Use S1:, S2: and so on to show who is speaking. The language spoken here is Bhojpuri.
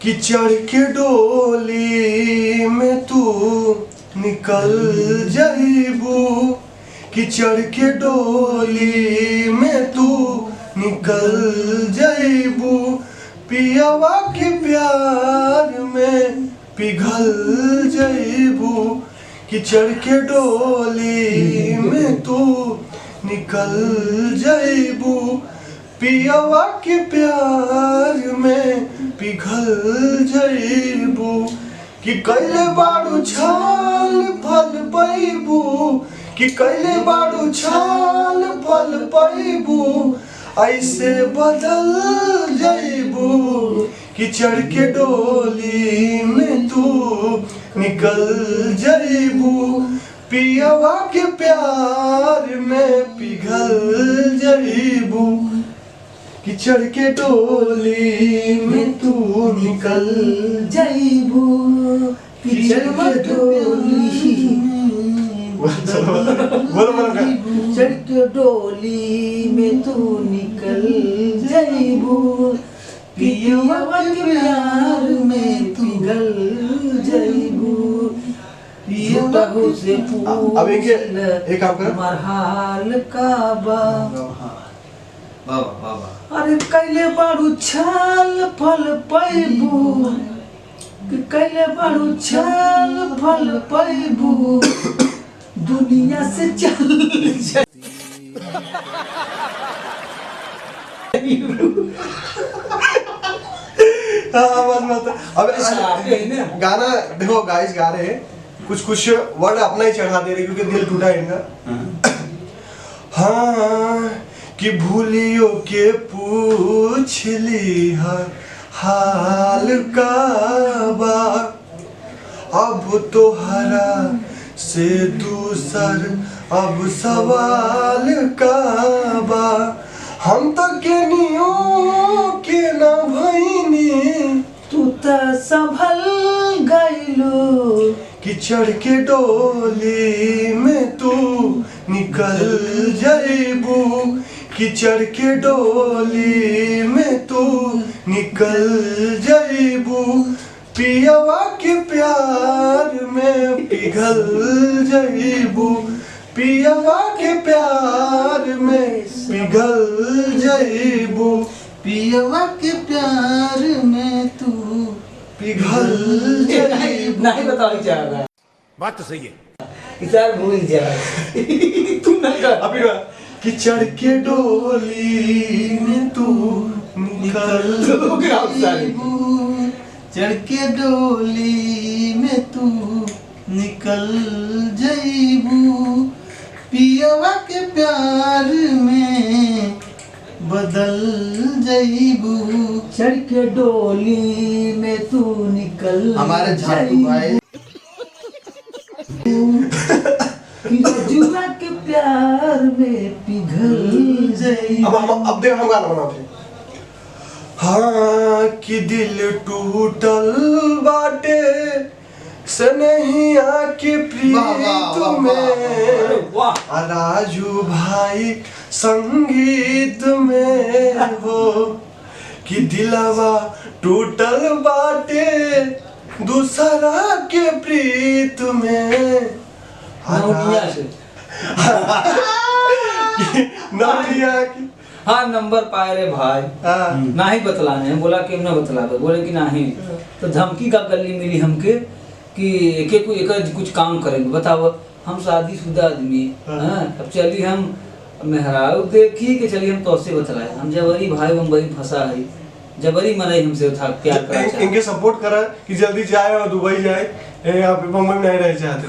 S1: कि चढ़ के डोली में तू निकल जाइबू, कि चढ़ के डोली में तू निकल जाइबू, पियवा के प्यार में पिघल जाइबू, कि चढ़ के डोली में तू निकल जाइबू, पियवा के प्यार में पिघल जाइबू, कि कैले बाड़ू छाल फल पैबू, कि कैले बाड़ू छाल फल पैबू, ऐसे बदल जाइबू, कि चढ़ के डोली में तू निकल जाइबू, पियवा के प्यार में पिघल जाइबू, कि चढ़ के डोली में तू निकल
S2: जाइबू, कि चढ़ के डोली चढ़ के डोली में तू निकल जाइबू, पियवा के प्यार में पिघल जाइबू, से
S1: अब एक काम कर
S2: मरहाल का
S3: बाबा
S2: अरे कैले बाड़ू छाल फल पैबू, कि कैले बाड़ू छाल फल पैबू, दुनिया से चल
S1: अब गाना देखो गाइस गा रहे हैं, कुछ वर्ड अपना ही चढ़ा दे रहे क्योंकि दिल टूटा है इनका। हाँ कि भूलियो के पूछ ली हाल का बा, अब तो हरा से दूसर अब सवाल का बा, हम तो केनियो के ना भईनी
S2: तू तो संभल गइलो,
S1: कि चढ़ के डोली में तू निकल जाइबू, कि चढ़ के डोली में तू निकल जाइबू, पियवा के प्यार में पिघल जाइबू, पियवा के प्यार में पिघल जाइबू,
S2: पियवा के प्यार में तू
S1: पिघल जाइबू।
S2: नहीं बताओ क्या होगा,
S3: बात तो सही है,
S2: इधर भूल जा तुम ना कर
S1: अभी कि चढ़ के डोली में तू निकल
S2: जाइबू, चढ़ के डोली में तू निकल जाइबू, पियवा के प्यार में बदल जाइबू, चढ़ के डोली में तू निकल
S1: हमारे झाटू भाई
S2: जुआ के प्यार में पिघल जाइबू।
S1: अब देख हम गाना बनाते हैं। हाँ कि दिल टूटल बाटे सनहिया के प्रीत में, राजू भाई संगीत में हो, कि दिलवा टूटल बाटे दूसरा के प्रीत में, नौनिया की
S2: हाँ नंबर पाए रे भाई, ना ही बतलाने हैं, बोला कि ना बतला दो, बोले कि नहीं, तो धमकी का गली मिली हमके कि एक कुछ काम करेंगे, बताओ हम शादीशुदा आदमी हैं, अब चलिए हम मेहराब देखी कि चलिए हम तो से बतलाए, हम जबरी भाई मुंबई फंसा है, जबरी मनाई हमसे था प्यार करा,
S1: इनके सपोर्ट करा कि जल्दी जाए और दुबई जाए, यहाँ पे मुंबई में नहीं रह चाहते।